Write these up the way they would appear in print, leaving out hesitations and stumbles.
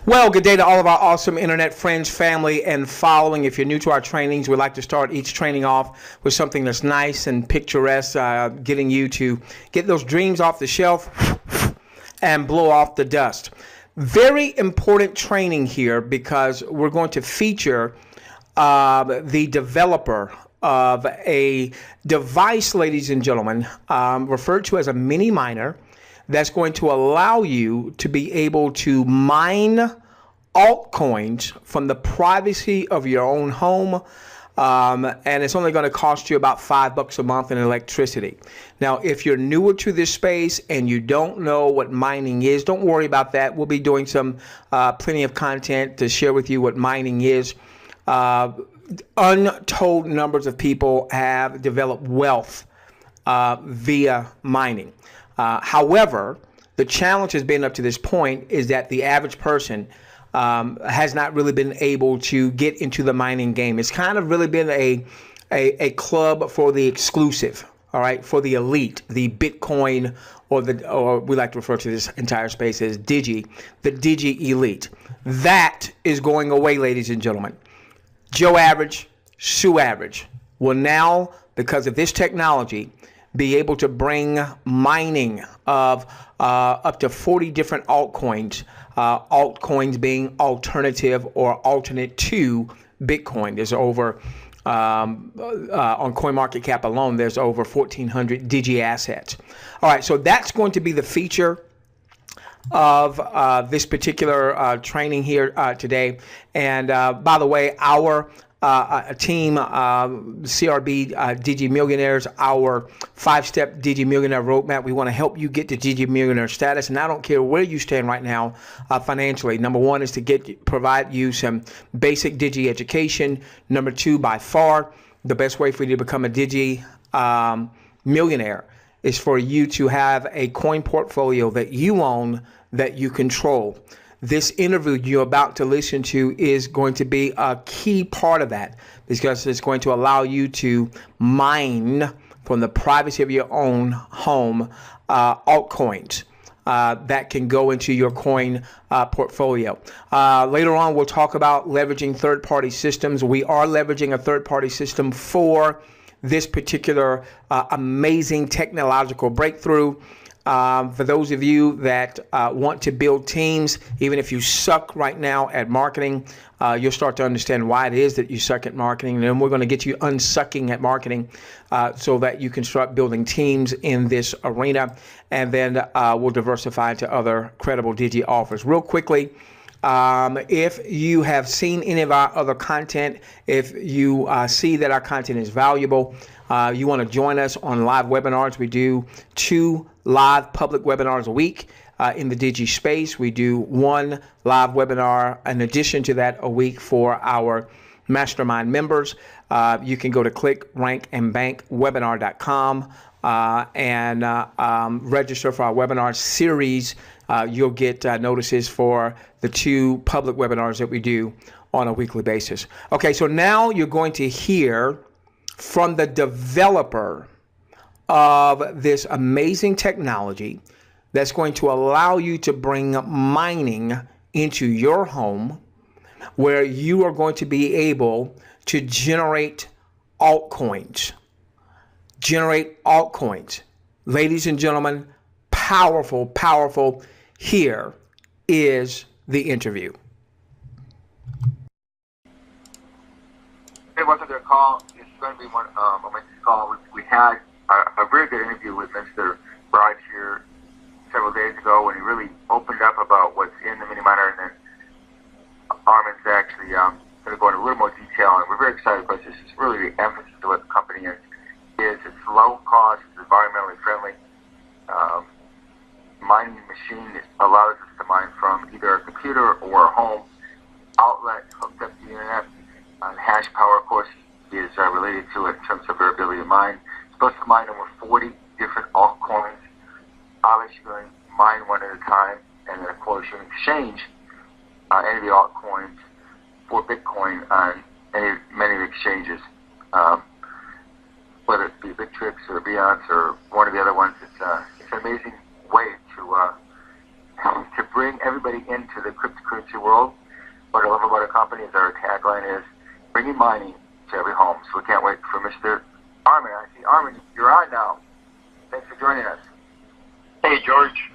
Well, good day to all of our awesome internet friends, family, and following. If you're new to our trainings, we like to start each training off with something that's nice and picturesque, getting you to get those dreams off the shelf and blow off the dust. Very important training here because we're going to feature the developer of a device, ladies and gentlemen, referred to as a mini miner, that's going to allow you to be able to mine altcoins from the privacy of your own home. And it's only going to cost you about $5 a month in electricity. Now, if you're newer to this space and you don't know what mining is, don't worry about that. We'll be doing some plenty of content to share with you what mining is. Untold numbers of people have developed wealth via mining. However, the challenge has been up to this point is that the average person has not really been able to get into the mining game. It's kind of really been a club for the exclusive, all right, for the elite, the Bitcoin, or we like to refer to this entire space as the Digi elite. That is going away, ladies and gentlemen. Joe Average, Sue Average will now, because of this technology, be able to bring mining of up to 40 different altcoins, altcoins being alternative or alternate to Bitcoin. There's over, on CoinMarketCap alone, there's over 1,400 Digi assets. All right, so that's going to be the feature of this particular training here today. And by the way, our team, CRB Digi Millionaires, our 5-step Digi Millionaire roadmap. We want to help you get to Digi Millionaire status, and I don't care where you stand right now financially. Number one is to provide you some basic Digi education. Number two, by far, the best way for you to become a Digi millionaire is for you to have a coin portfolio that you own, that you control. This interview you're about to listen to is going to be a key part of that, because it's going to allow you to mine from the privacy of your own home altcoins that can go into your coin portfolio. Later on, we'll talk about leveraging third-party systems. We are leveraging a third-party system for this particular amazing technological breakthrough. For those of you that want to build teams, even if you suck right now at marketing, you'll start to understand why it is that you suck at marketing. And then we're going to get you unsucking at marketing so that you can start building teams in this arena. And then we'll diversify into other credible Digi offers. Real quickly, if you have seen any of our other content, if you see that our content is valuable, you want to join us on live webinars. We do 2 live public webinars a week in the Digi space. We do 1 live webinar in addition to that a week for our mastermind members. You can go to clickrankandbankwebinar.com and register for our webinar series. You'll get notices for the 2 public webinars that we do on a weekly basis. Okay, so now you're going to hear from the developer of this amazing technology that's going to allow you to bring mining into your home, where you are going to be able to generate altcoins. Ladies and gentlemen, powerful, powerful. Here is the interview. Hey, welcome to the call. It's going to be one call. We had a very good interview with Mr. Bride here several days ago when he really opened up about what's in the mini miner, and then Armin's actually going to go into a little more detail, and we're very excited because this is really the emphasis of what the company is. It's low cost, it's environmentally friendly. Mining machine allows us to mine from either a computer or a home outlet hooked up to the internet. Hash power, of course, is related to it in terms of their ability to mine. It's supposed to mine over 40 different altcoins. Obviously, you're going to mine one at a time, and then, of course, you exchange any of the altcoins for Bitcoin on many of the exchanges, whether it be Bittrex or Beyonce or one of the other ones. It's an amazing way to to bring everybody into the cryptocurrency world. What I love about our company is our tagline is bringing mining to every home. So we can't wait for Mr. Armin. I see Armin, you're on now. Thanks for joining us. Hey, George.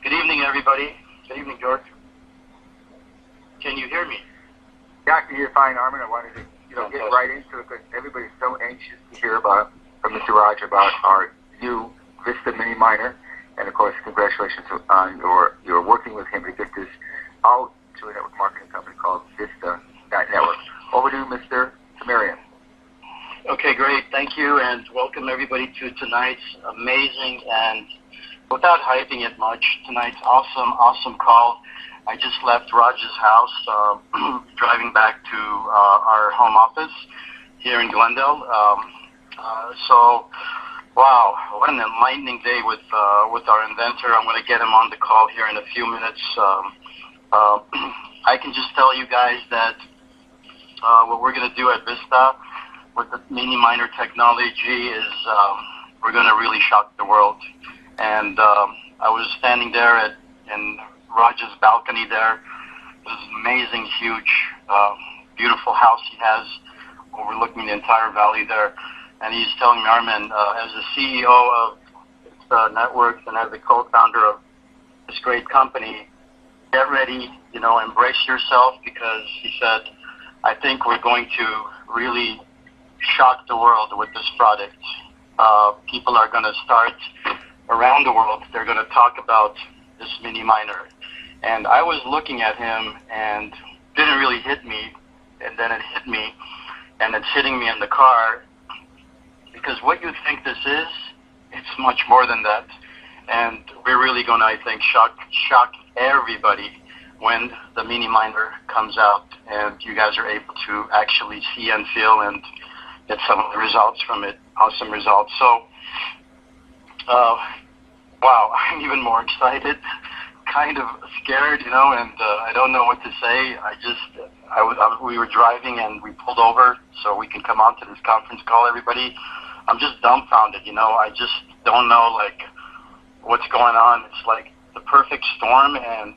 Good evening, everybody. Good evening, George. Can you hear me? Yeah, I can hear you fine, Armin. I wanted to get right into it because everybody's so anxious to hear from Mr. Raj about our new Vista mini miner. And of course, congratulations on your working with him to get this out to a network marketing company called Vista Network. Over to Mr. Tamarian. Okay, great. Thank you, and welcome everybody to tonight's amazing and, without hyping it much, tonight's awesome call. I just left Raj's house, driving back to our home office here in Glendale. Wow, what an enlightening day with our inventor. I'm going to get him on the call here in a few minutes. I can just tell you guys that what we're going to do at Vista with the mini miner technology is we're going to really shock the world. And I was standing there in Raj's balcony there. This amazing, huge, beautiful house he has overlooking the entire valley there. And he's telling me, Armin, as the CEO of Vista Network and as the co-founder of this great company, get ready, embrace yourself, because he said, I think we're going to really shock the world with this product. People are going to start around the world. They're going to talk about this mini miner. And I was looking at him and didn't really hit me. And then it hit me, and it's hitting me in the car. Because what you think this is, it's much more than that. And we're really going to, I think, shock everybody when the mini miner comes out and you guys are able to actually see and feel and get some of the results from it, awesome results. So, wow, I'm even more excited, kind of scared, and I don't know what to say. We were driving and we pulled over so we can come on to this conference call, everybody. I'm just dumbfounded, I just don't know, what's going on. It's like the perfect storm, and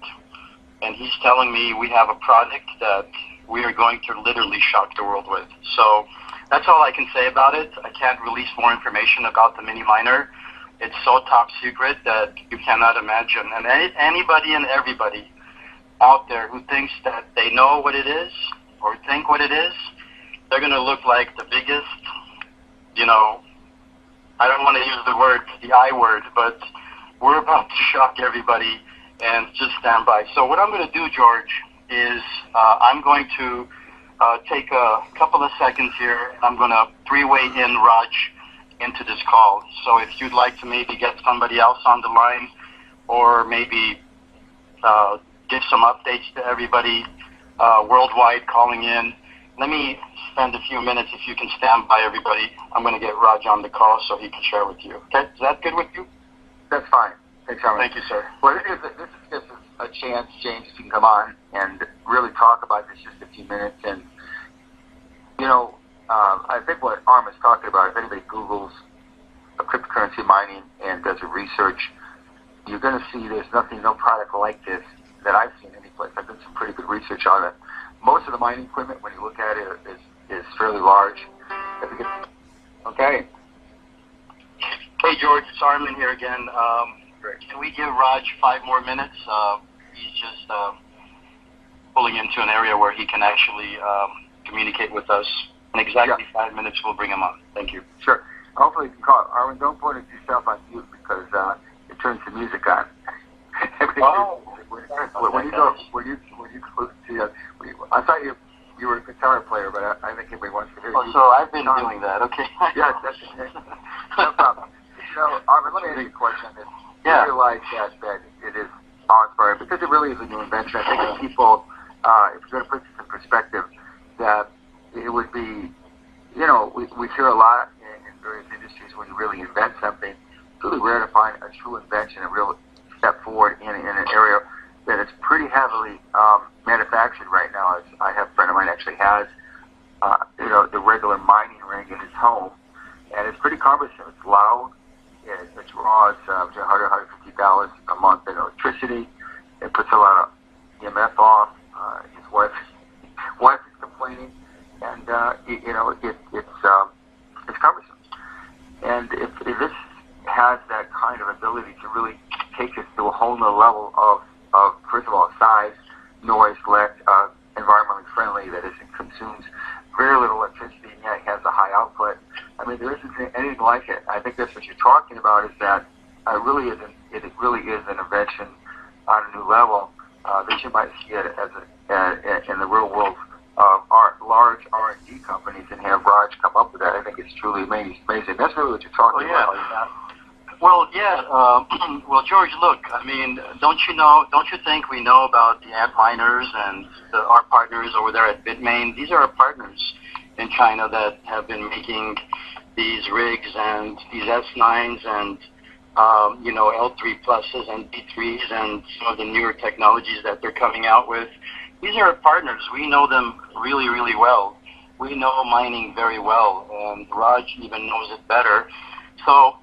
he's telling me we have a product that we are going to literally shock the world with. So that's all I can say about it. I can't release more information about the mini miner. It's so top secret that you cannot imagine. And anybody and everybody out there who thinks that they know what it is or think what it is, they're going to look like the biggest, I don't want to use the I word, but we're about to shock everybody, and just stand by. So what I'm going to do, George, is I'm going to take a couple of seconds here, and I'm going to three-way in Raj into this call. So if you'd like to maybe get somebody else on the line, or maybe give some updates to everybody worldwide calling in, let me spend a few minutes, if you can stand by, everybody. I'm going to get Raj on the call so he can share with you. Okay? Is that good with you? That's fine. Thanks, Armin. Thank you, sir. Well, this is just a chance, James, if you can come on and really talk about this just a few minutes. And, I think what Armin's talking about, if anybody Googles cryptocurrency mining and does a research, you're going to see there's no product like this that I've seen anyplace. I've done some pretty good research on it. Most of the mining equipment, when you look at it, is fairly large. Okay. Hey, George, it's Armin here again. Can we give Raj 5 more minutes? He's just pulling into an area where he can actually communicate with us. In exactly 5 minutes, we'll bring him on. Thank you. Sure. Hopefully you can call. Armin, don't put yourself on mute because it turns the music on. When you go to I thought you were a guitar player, but I think everybody wants to hear you. So I've been doing that, okay. Yes, that's okay. No problem. Armin, let me ask you a question on this. Yeah. I realize that it is awe-inspiring because it really is a new invention. I think that people, if you're going to put this in perspective, that it would be, we hear a lot in various industries when you really invent something. It's really rare to find a true invention, a real step forward in an area that is pretty heavily manufactured right now. I have a friend of mine actually has, the regular mining ring in his home, and it's pretty cumbersome. It's loud. It draws $100, $150 a month in electricity. It puts a lot of EMF off. His wife is complaining, and it's cumbersome. And if this has that kind of ability to really take us to a whole nother level of first of all, size, noise, environmentally friendly, that it consumes very little electricity and yet has a high output. I mean, there isn't anything like it. I think that's what you're talking about, is that it really is an invention on a new level that you might see it as in the real world of large R&D companies, and have Raj come up with that. I think it's truly amazing. That's really what you're talking about. Well, yeah. Well, George, look. I mean, don't you think we know about the Antminers and our partners over there at Bitmain? These are our partners in China that have been making these rigs and these S9s and L3 pluses and B3s and some of the newer technologies that they're coming out with. These are our partners. We know them really, really well. We know mining very well, and Raj even knows it better. So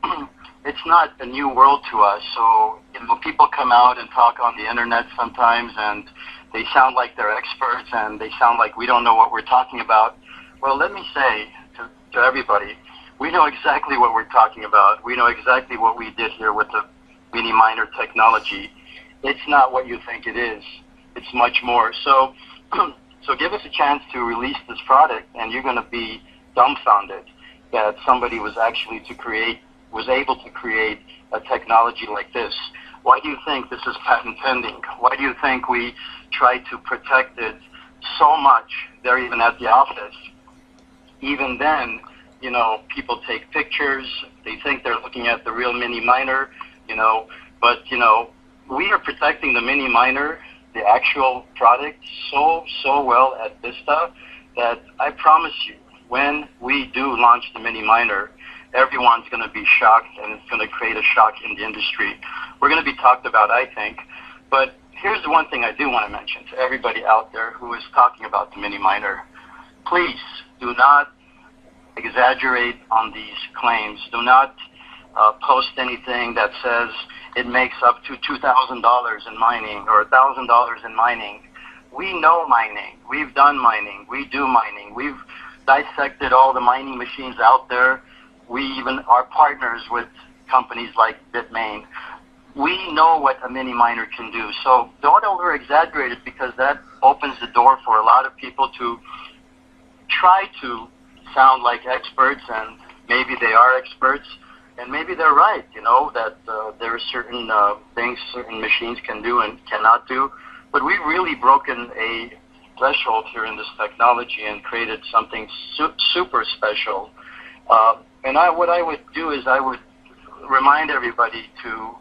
it's not a new world to us. So people come out and talk on the internet sometimes, and they sound like they're experts, and they sound like we don't know what we're talking about. Well, let me say to everybody, we know exactly what we're talking about. We know exactly what we did here with the mini miner technology. It's not what you think it is. It's much more. So give us a chance to release this product, and you're going to be dumbfounded that somebody was able to create a technology like this. Why do you think this is patent pending? Why do you think we try to protect it so much? They're even at the office. Even then, people take pictures. They think they're looking at the real mini miner, but we are protecting the mini miner, the actual product, so well at Vista that I promise you, when we do launch the mini miner, everyone's going to be shocked, and it's going to create a shock in the industry. We're going to be talked about, I think. But here's the one thing I do want to mention to everybody out there who is talking about the mini miner. Please do not exaggerate on these claims. Do not post anything that says it makes up to $2,000 in mining or $1,000 in mining. We know mining. We've done mining. We do mining. We've dissected all the mining machines out there. We even are partners with companies like Bitmain. We know what a mini miner can do. So don't over exaggerate it, because that opens the door for a lot of people to try to sound like experts, and maybe they are experts, and maybe they're right, that there are certain things certain machines can do and cannot do. But we've really broken a threshold here in this technology and created something super special. And what I would do is I would remind everybody to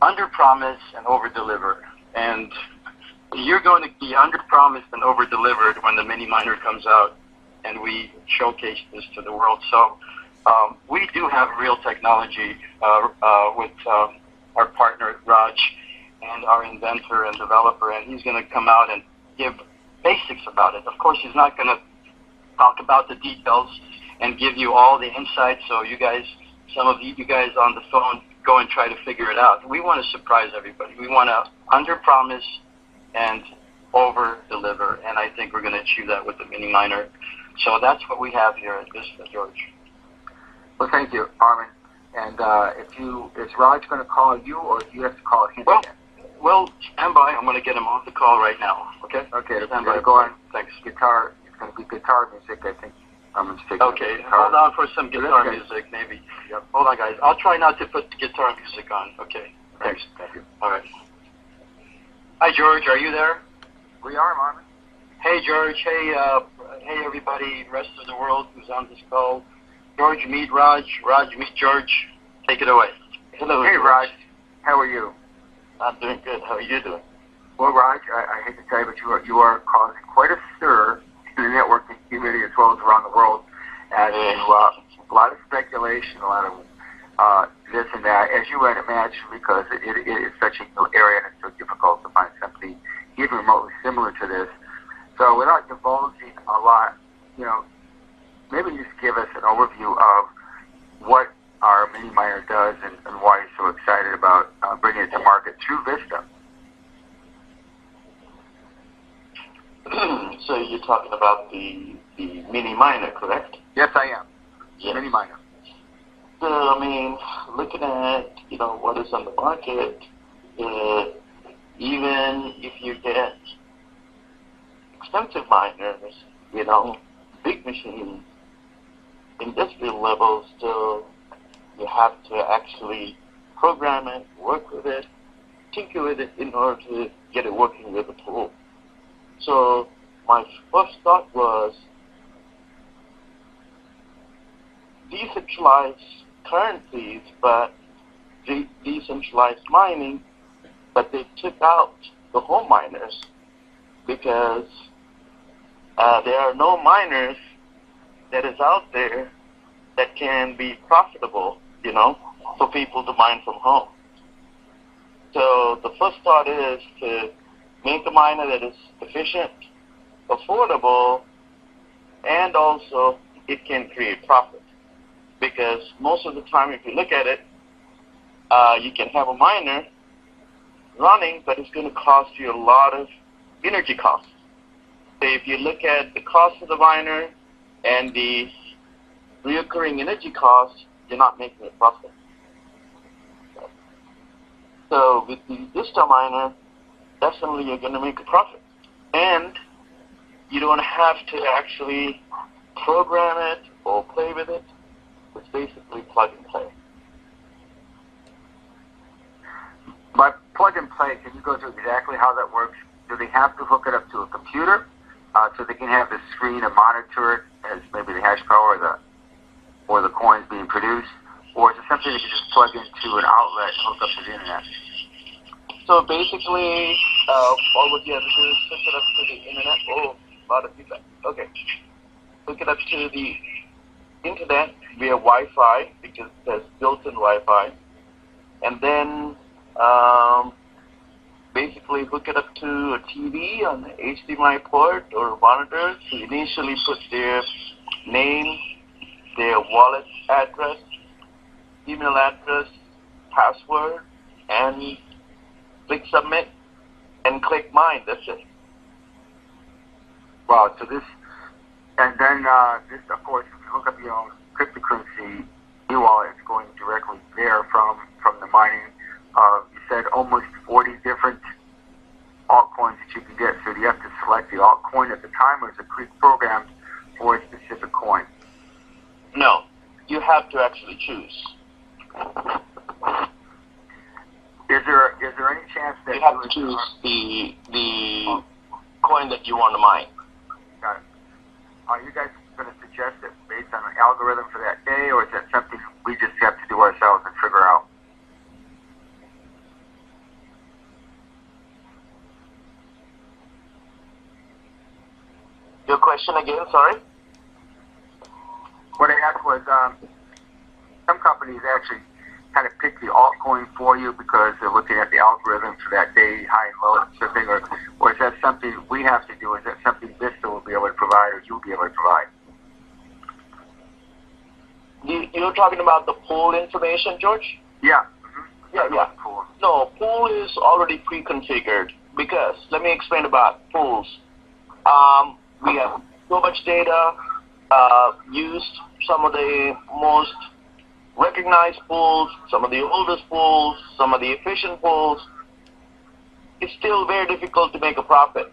under-promise and over-deliver. And you're going to be under-promised and over-delivered when the mini miner comes out and we showcase this to the world. So we do have real technology with our partner Raj and our inventor and developer, and he's going to come out and give basics about it. Of course, he's not going to talk about the details and give you all the insights, so some of you guys on the phone, go and try to figure it out. We want to surprise everybody. We want to under-promise and over-deliver, and I think we're going to achieve that with the mini miner. So that's what we have here at Vista, George. Well, thank you, Armin. And is Raj going to call you, or do you have to call him? Well, stand by. I'm going to get him on the call right now. Okay. Okay. Stand by. Go on. Thanks. Guitar. It's going to be guitar music, I think. Okay, hold on for some guitar music, maybe. Yep. Hold on, guys. I'll try not to put the guitar music on. Okay, thanks. Thank you. All right. Hi, George. Are you there? We are, Marvin. Hey, George. Hey, everybody, rest of the world who's on this call. George, meet Raj. Raj, meet George. Take it away. Hello, hey, George. Raj. How are you? I'm doing good. How are you doing? Well, Raj, I hate to tell you, but you are causing quite a stir in the networking community as well as around the world, and a lot of speculation, a lot of this and that, as you might imagine, because it is such a new area and it's so difficult to find something even remotely similar to this. So without divulging a lot, maybe just give us an overview of what our mini miner does and why you're so excited about bringing it to market through Vista. So you're talking about the mini miner, correct? Yes, I am. Yes. Mini miner. So, I mean, looking at, what is on the market, even if you get expensive miners, big machines, industrial level, still you have to actually program it, work with it, tinker with it in order to get it working with the pool. So my first thought was decentralized currencies, but decentralized mining, but they took out the home miners because there are no miners that is out there that can be profitable, for people to mine from home. So the first thought is to make a miner that is efficient, affordable, and also it can create profit. Because most of the time, if you look at it, you can have a miner running, but it's going to cost you a lot of energy costs. So if you look at the cost of the miner and the recurring energy costs, you're not making a profit. So with the Vista miner, definitely you're going to make a profit. And you don't have to actually program it or play with it. It's basically plug and play. By plug and play, can you go through exactly how that works? Do they have to hook it up to a computer so they can have the screen and monitor it as maybe the hash power or the coins being produced? Or is it something that you just plug into an outlet and hook up to the internet? So basically, all what you have to do is hook it up to the internet. Oh, a lot of feedback. Okay. Hook it up to the internet via Wi-Fi because there's built-in Wi-Fi. And then basically hook it up to a TV on the HDMI port or monitor to initially put their name, their wallet address, email address, password, and click submit and click mine. That's it. Wow, so this, and then this, of course, if you hook up your own cryptocurrency e-wallet, it's going directly there from the mining. You said almost 40 different altcoins that you can get, so do you have to select the altcoin at the time, or is it pre-programmed for a specific coin? No, you have to actually choose. Is there any chance that you have to choose the coin that you want to mine? Got it. Are you guys going to suggest it based on an algorithm for that day, or is that something we just have to do ourselves and figure out? Your question again, sorry? What I asked was, some companies actually kind of pick the altcoin for you because they're looking at the algorithm for that day, high and low shipping, or is that something we have to do? Is that something Vista will be able to provide, or you'll be able to provide? You're talking about the pool information, George? Yeah. Yeah. Pool. No, pool is already pre-configured because, let me explain about pools. We have so much data, used some of the most recognized pools, some of the oldest pools, some of the efficient pools. It's still very difficult to make a profit,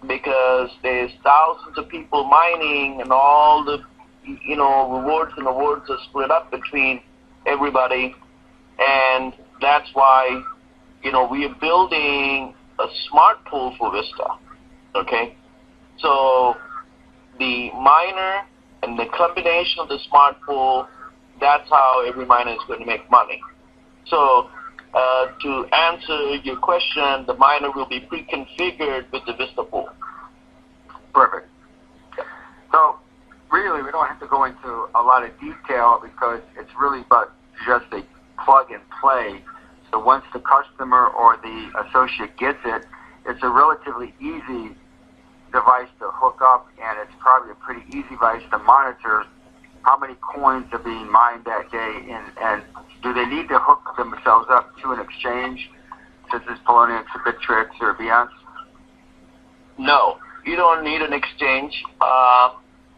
because there's thousands of people mining and all the, rewards and awards are split up between everybody. And that's why, we are building a smart pool for Vista, okay? So the miner and the combination of the smart pool, that's how every miner is going to make money. So to answer your question, the miner will be pre-configured with the Vista pool. Perfect. So really, we don't have to go into a lot of detail because it's really about just a plug and play. So once the customer or the associate gets it, it's a relatively easy device to hook up, and it's probably a pretty easy device to monitor how many coins are being mined that day, and do they need to hook themselves up to an exchange such as Poloniex or Bittrex or Beyonce? No, you don't need an exchange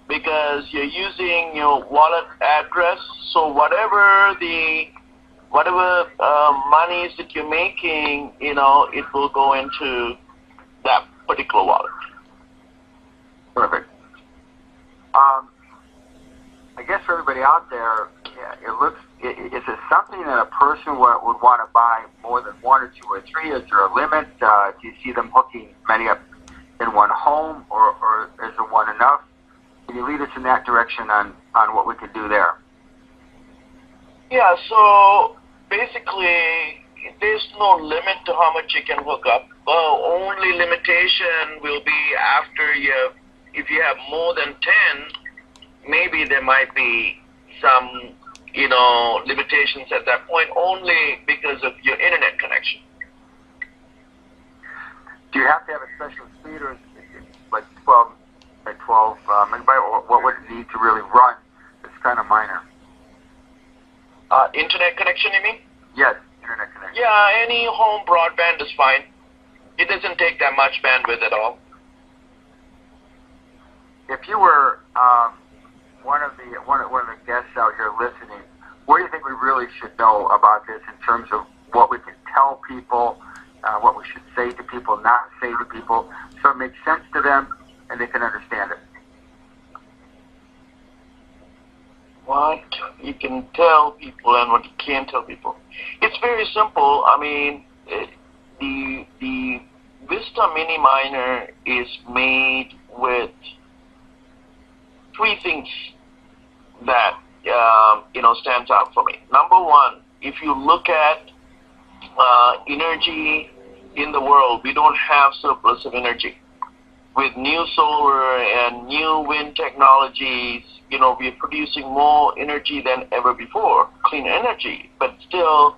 because you're using your wallet address. So whatever monies that you're making, it will go into that particular wallet. Perfect. I guess for everybody out there, is it something that a person would want to buy more than one or two or three? Is there a limit? Do you see them hooking many up in one home, or is there one enough? Can you lead us in that direction on what we could do there? Yeah, so basically, there's no limit to how much you can hook up. Only limitation will be if you have more than 10, maybe there might be some, limitations at that point, only because of your internet connection. Do you have to have a special speed, or like 12 megabyte, or what would it need to really run this kind of miner? Internet connection, you mean? Yes, internet connection. Yeah, any home broadband is fine. It doesn't take that much bandwidth at all. If you were one of the guests out here listening, what do you think we really should know about this in terms of what we can tell people, what we should say to people, not say to people, so it makes sense to them and they can understand it? What you can tell people and what you can't tell people. It's very simple. I mean, the Vista Mini Miner is made with three things that stands out for me. Number one, if you look at energy in the world, we don't have surplus of energy. With new solar and new wind technologies, we are producing more energy than ever before, clean energy. But still,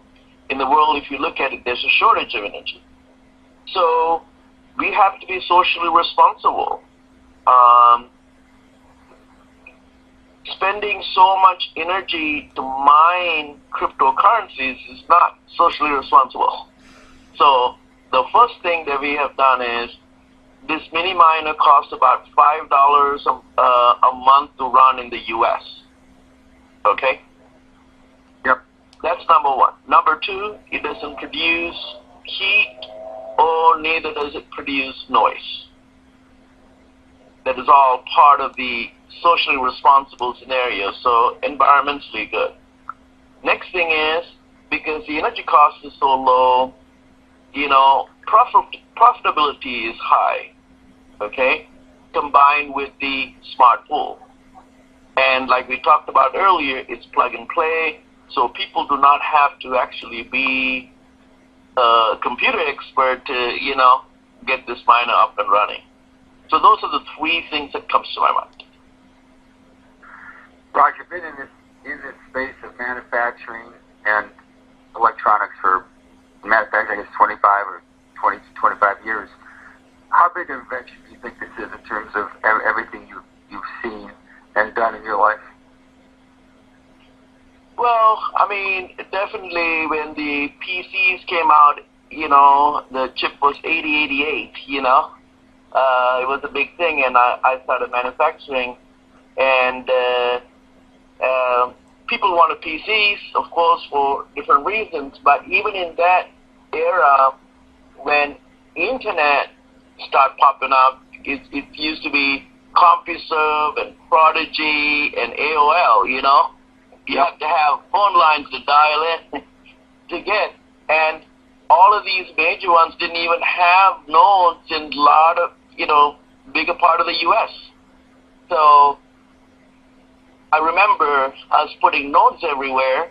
in the world, if you look at it, there's a shortage of energy. So we have to be socially responsible. Spending so much energy to mine cryptocurrencies is not socially responsible. So the first thing that we have done is this mini miner costs about $5 a month to run in the U.S. Okay? Yep. That's number one. Number two, it doesn't produce heat, or neither does it produce noise. That is all part of the socially responsible scenario, so environmentally good. Next thing is, because the energy cost is so low, profitability is high, okay, combined with the smart pool. And like we talked about earlier, it's plug and play, so people do not have to actually be a computer expert to, get this miner up and running. So those are the three things that comes to my mind. Raj, you've been in this space of manufacturing and electronics for manufacturing, I guess, 25 or 20 to 25 years. How big of an invention do you think this is in terms of everything you've seen and done in your life? Well, I mean, definitely when the PCs came out, the chip was 8088, it was a big thing, and I started manufacturing, and people wanted PCs, of course, for different reasons, but even in that era, when internet started popping up, it used to be CompuServe and Prodigy and AOL, You have to have phone lines to dial in to get, and all of these major ones didn't even have nodes in a lot of, bigger part of the U.S. So I remember us putting nodes everywhere,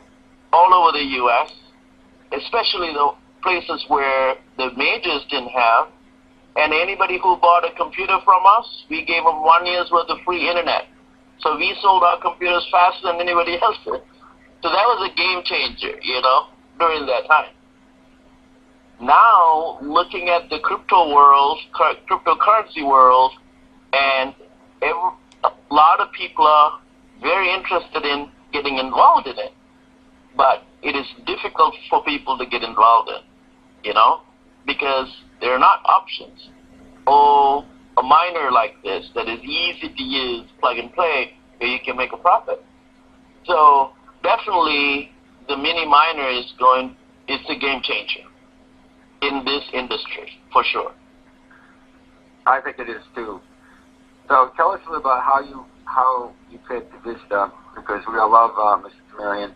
all over the U.S., especially the places where the majors didn't have, and anybody who bought a computer from us, we gave them 1 year's worth of free internet. So we sold our computers faster than anybody else did. So that was a game changer, during that time. Now, looking at the cryptocurrency world, and a lot of people are very interested in getting involved in it, but it is difficult for people to get involved in, because there are not options. Oh, miner like this that is easy to use, plug and play, where you can make a profit. So definitely the mini miner it's a game changer in this industry, for sure. I think it is too. So tell us a little about how you picked Vista, because we all love Mr. Marion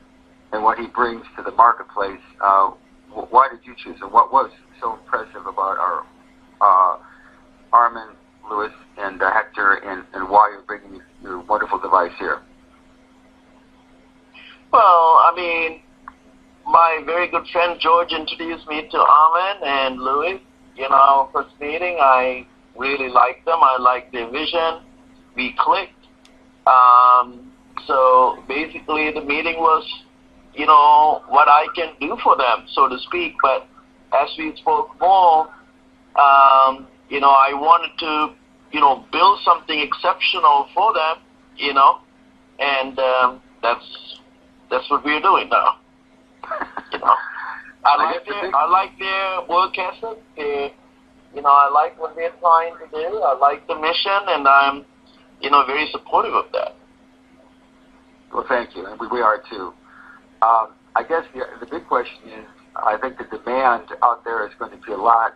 and what he brings to the marketplace. Why did you choose it? What was so impressive about our Armin, Lewis, and Hector, and why you're bringing your wonderful device here? Well, I mean, my very good friend George introduced me to Armin and Louis. Our first meeting, I really liked them. I liked their vision. We clicked. So basically the meeting was, what I can do for them, so to speak. But as we spoke more, I wanted to, build something exceptional for them, and that's what we're doing now. I like their work ethic. I like what they're trying to do. I like the mission, and I'm, very supportive of that. Well, thank you, and we are too. I guess the big question is, I think the demand out there is going to be a lot.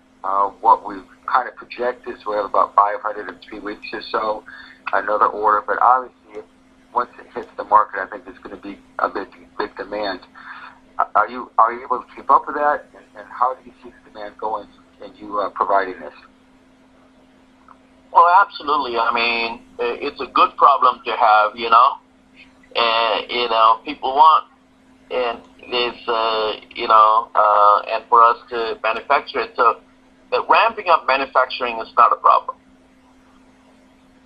What we've kind of projected is we have about 500 in 3 weeks or so, another order. But obviously, once it hits the market, I think there's going to be a big demand. Are you able to keep up with that? And how do you see the demand going and you providing this? Well, absolutely. I mean, it's a good problem to have, and, people want, and there's, and for us to manufacture it. So ramping up manufacturing is not a problem.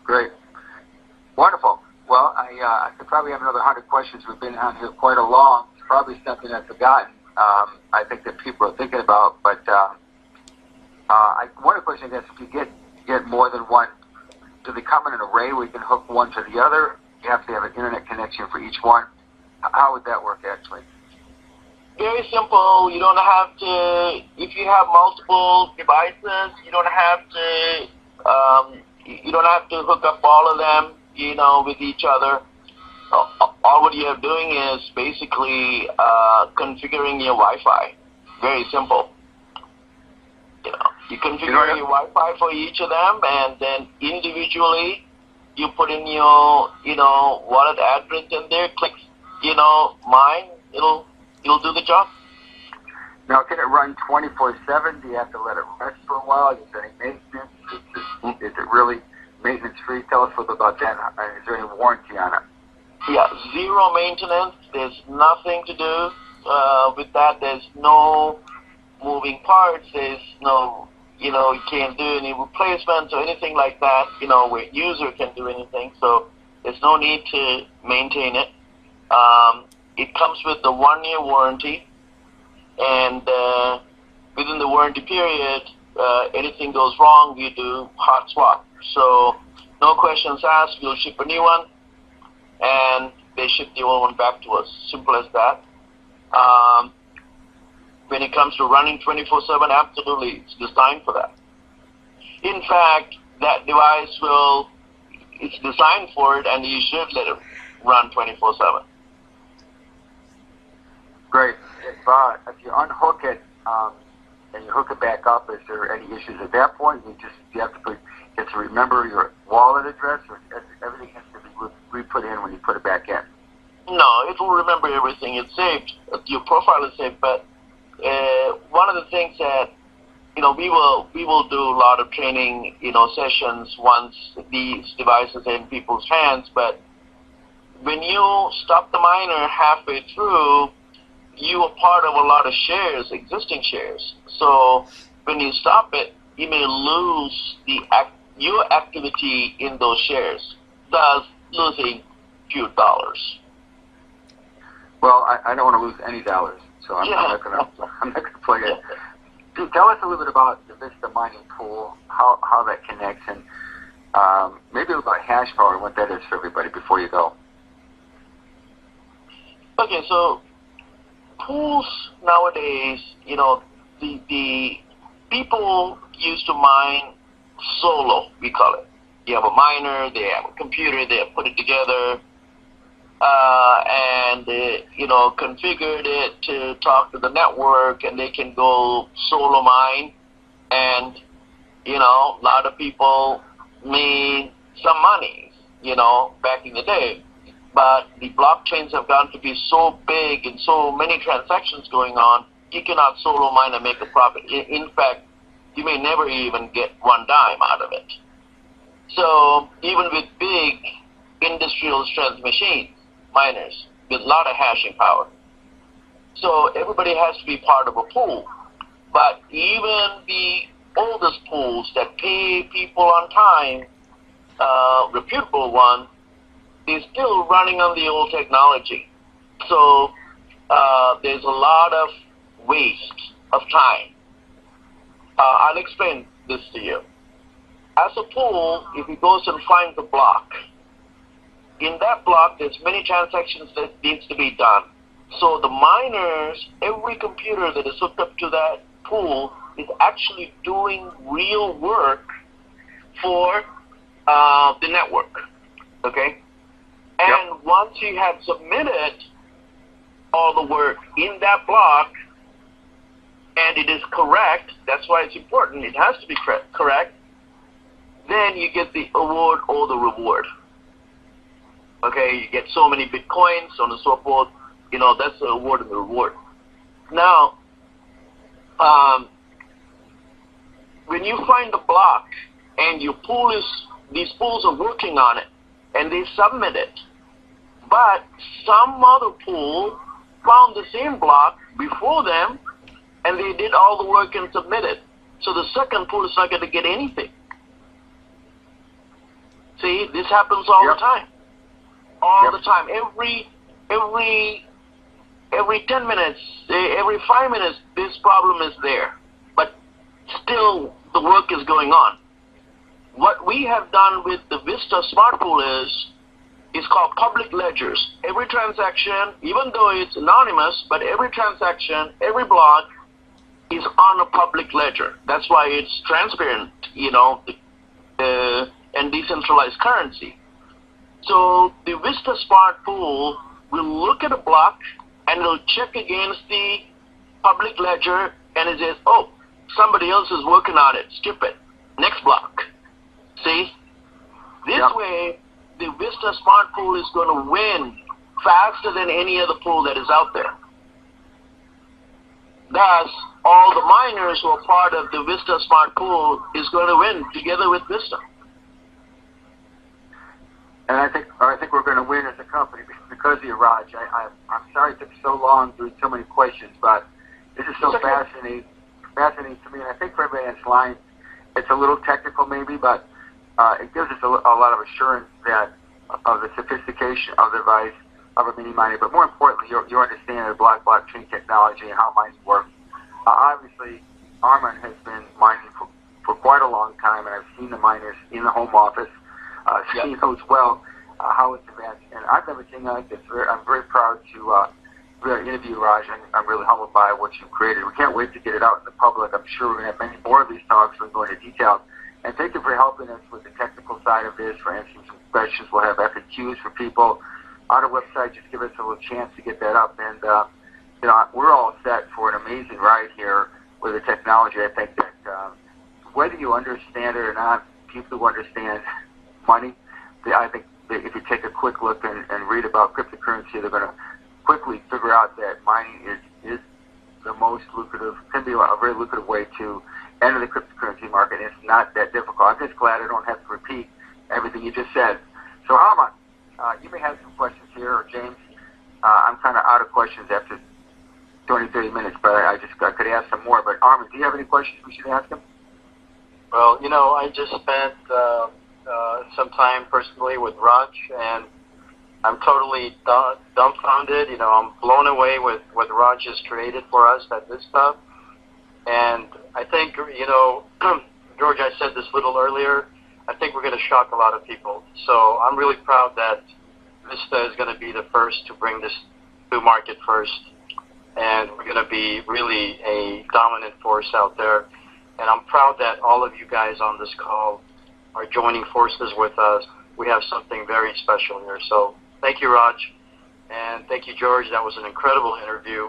Great. Wonderful. Well, I could probably have another 100 questions. We've been on here quite a long. It's probably something I've forgotten. I think that people are thinking about, but one of the questions is, if you get more than one, do they come in an array where you can hook one to the other? You have to have an internet connection for each one. How would that work, actually? Very simple. You don't have to, if you have multiple devices, you don't have to hook up all of them, with each other. All what you're doing is basically configuring your Wi-Fi. Very simple. You configure your Wi-Fi for each of them, and then individually you put in your, wallet address in there, click, mine, it'll do the job. Now, can it run 24/7? Do you have to let it rest for a while? Is there any maintenance? Is it really maintenance-free? Tell us a little bit about that. Is there any warranty on it? Yeah, zero maintenance. There's nothing to do with that. There's no moving parts. There's no, you can't do any replacements or anything like that, where user can do anything. So there's no need to maintain it. It comes with the 1-year warranty, and within the warranty period, anything goes wrong, we do hot swap. So no questions asked, we'll ship a new one, and they ship the old one back to us. Simple as that. When it comes to running 24/7, absolutely, it's designed for that. In fact, that device it's designed for it, and you should let it run 24/7. Great. If you unhook it and you hook it back up, is there any issues at that point? You have to remember your wallet address, or everything has to be re-put in when you put it back in? No, it will remember everything. It's saved. Your profile is saved. But one of the things that we will do a lot of training sessions once these devices are in people's hands. But when you stop the miner halfway through, you are part of a lot of shares, existing shares. So when you stop it, you may lose your activity in those shares, thus losing few dollars. Well, I don't want to lose any dollars, so I'm not going to play it. Tell us a little bit about the Vista mining pool, how that connects, and maybe about hash power and what that is for everybody before you go. Okay, so pools nowadays, the people used to mine solo, we call it. You have a miner, they have a computer, they have put it together, and they, configured it to talk to the network, and they can go solo mine. And, a lot of people made some money, back in the day. But the blockchains have gotten to be so big and so many transactions going on, you cannot solo mine and make a profit. In fact, you may never even get one dime out of it. So even with big industrial strength machines, miners, with a lot of hashing power. So everybody has to be part of a pool. But even the oldest pools that pay people on time, reputable ones, they're still running on the old technology. So there's a lot of waste of time. I'll explain this to you. As a pool, if it goes and finds a block, in that block there's many transactions that needs to be done. So the miners, every computer that is hooked up to that pool is actually doing real work for the network. Okay? And once you have submitted all the work in that block, and it is correct, that's why it's important, it has to be correct, then you get the award or the reward. Okay, you get so many bitcoins, so on and so forth, that's the award and the reward. Now, when you find the block and these pools are working on it, and they submit it, but some other pool found the same block before them, and they did all the work and submitted. So the second pool is not going to get anything. See, this happens all the time. All the time. Every 10 minutes, every 5 minutes, this problem is there. But still, the work is going on. What we have done with the Vista Smart Pool is called public ledgers. Every transaction, even though it's anonymous, but every transaction, every block is on a public ledger. That's why it's transparent, and decentralized currency. So the Vista Smart Pool will look at a block and it'll check against the public ledger, and it says, oh, somebody else is working on it, skip it, next block. See? This way, the Vista Smart Pool is going to win faster than any other pool that is out there. Thus, all the miners who are part of the Vista Smart Pool is going to win together with Vista. And I think we're going to win as a company because of you, Raj. I'm sorry it took so long doing so many questions, but this is so fascinating to me. And I think for everybody that's line, it's a little technical maybe, but it gives us a lot of assurance that of the sophistication of the device of a mini miner, but more importantly, your understanding of blockchain technology and how mining works. Obviously, Armand has been mining for quite a long time, and I've seen the miners in the home office. He knows well how it's advanced, and I've never seen like this. I'm very proud to really interview Raj, and I'm really humbled by what you've created. We can't wait to get it out in the public. I'm sure we're going to have many more of these talks. We're going into detail. And thank you for helping us with the technical side of this, for answering some questions. We'll have FAQs for people on our website. Just give us a little chance to get that up. And, we're all set for an amazing ride here with the technology. I think that whether you understand it or not, people who understand money, I think that if you take a quick look and read about cryptocurrency, they're going to quickly figure out that mining is the most lucrative, can be a very lucrative way to enter the cryptocurrency market. It's not that difficult. I'm just glad I don't have to repeat everything you just said. So, Armand, you may have some questions here, or James. I'm kind of out of questions after 20, 30 minutes, but I could ask some more. But, Armand, do you have any questions we should ask him? Well, I just spent some time personally with Raj, and I'm totally dumbfounded. I'm blown away with what Raj has created for us at Vista. And I think, George, I said this a little earlier, I think we're going to shock a lot of people. So I'm really proud that Vista is going to be the first to bring this to market first. And we're going to be really a dominant force out there. And I'm proud that all of you guys on this call are joining forces with us. We have something very special here. So thank you, Raj. And thank you, George. That was an incredible interview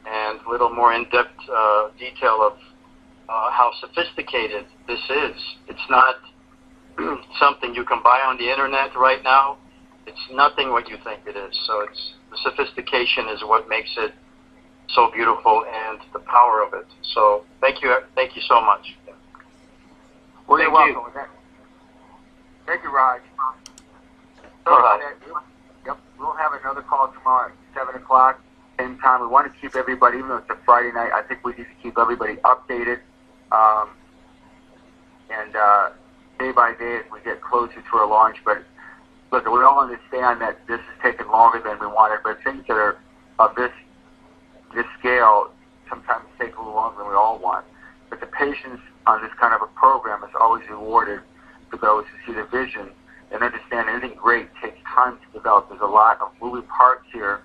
and a little more in-depth detail of how sophisticated this is. It's not something you can buy on the internet right now. It's nothing what you think it is. So it's the sophistication is what makes it so beautiful, and the power of it. So thank you so much. Well, you're welcome. Thank you, Raj. All right. Yep, we'll have another call tomorrow at 7 o'clock, same time. We want to keep everybody, even though it's a Friday night, I think we need to keep everybody updated. And day by day as we get closer to our launch. But look, we all understand that this is taking longer than we wanted, but things that are of this scale sometimes take a little longer than we all want. But the patience on this kind of a program is always rewarded for those who see the vision and understand anything great takes time to develop. There's a lot of moving parts here.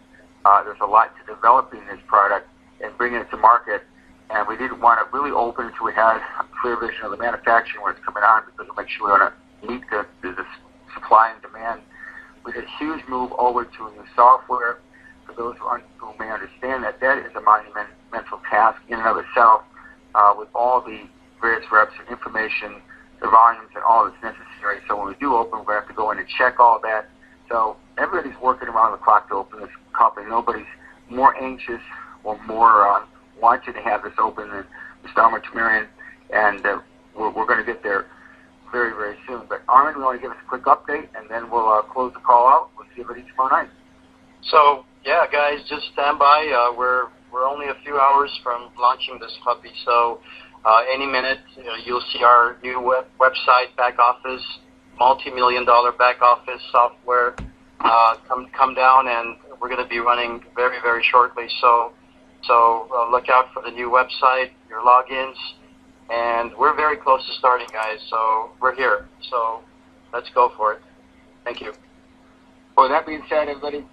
There's a lot to developing this product and bringing it to market. And we didn't want to really open until we had a clear vision of the manufacturing where it's coming on, because we'll make sure we want to meet the supply and demand. We did a huge move over to a new software. For those who may understand that is a monumental task in and of itself, with all the various reps and information, the volumes and all that's necessary. So when we do open, we're going to have to go in and check all that. So everybody's working around the clock to open this company. Nobody's more anxious or more wanting to have this open than Mr. Armin Tamarian, and we're going to get there very, very soon. But Armin, you want to give us a quick update, and then we'll close the call out. We'll see everybody tomorrow night. So yeah, guys, just stand by. We're only a few hours from launching this puppy, so any minute you'll see our new website, back office, multi-million-dollar back office software come down, and we're going to be running very, very shortly. So look out for the new website, your logins, and we're very close to starting, guys. So we're here. So let's go for it. Thank you. Well, that being said, everybody,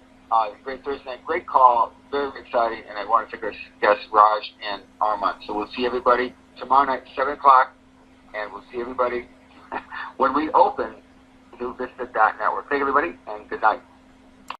great Thursday night, great call, very, very exciting, and I want to thank our guests, Raj and Armand. So we'll see everybody tomorrow night, 7 o'clock, and we'll see everybody when we open the new Vista Network. Thank you, everybody, and good night.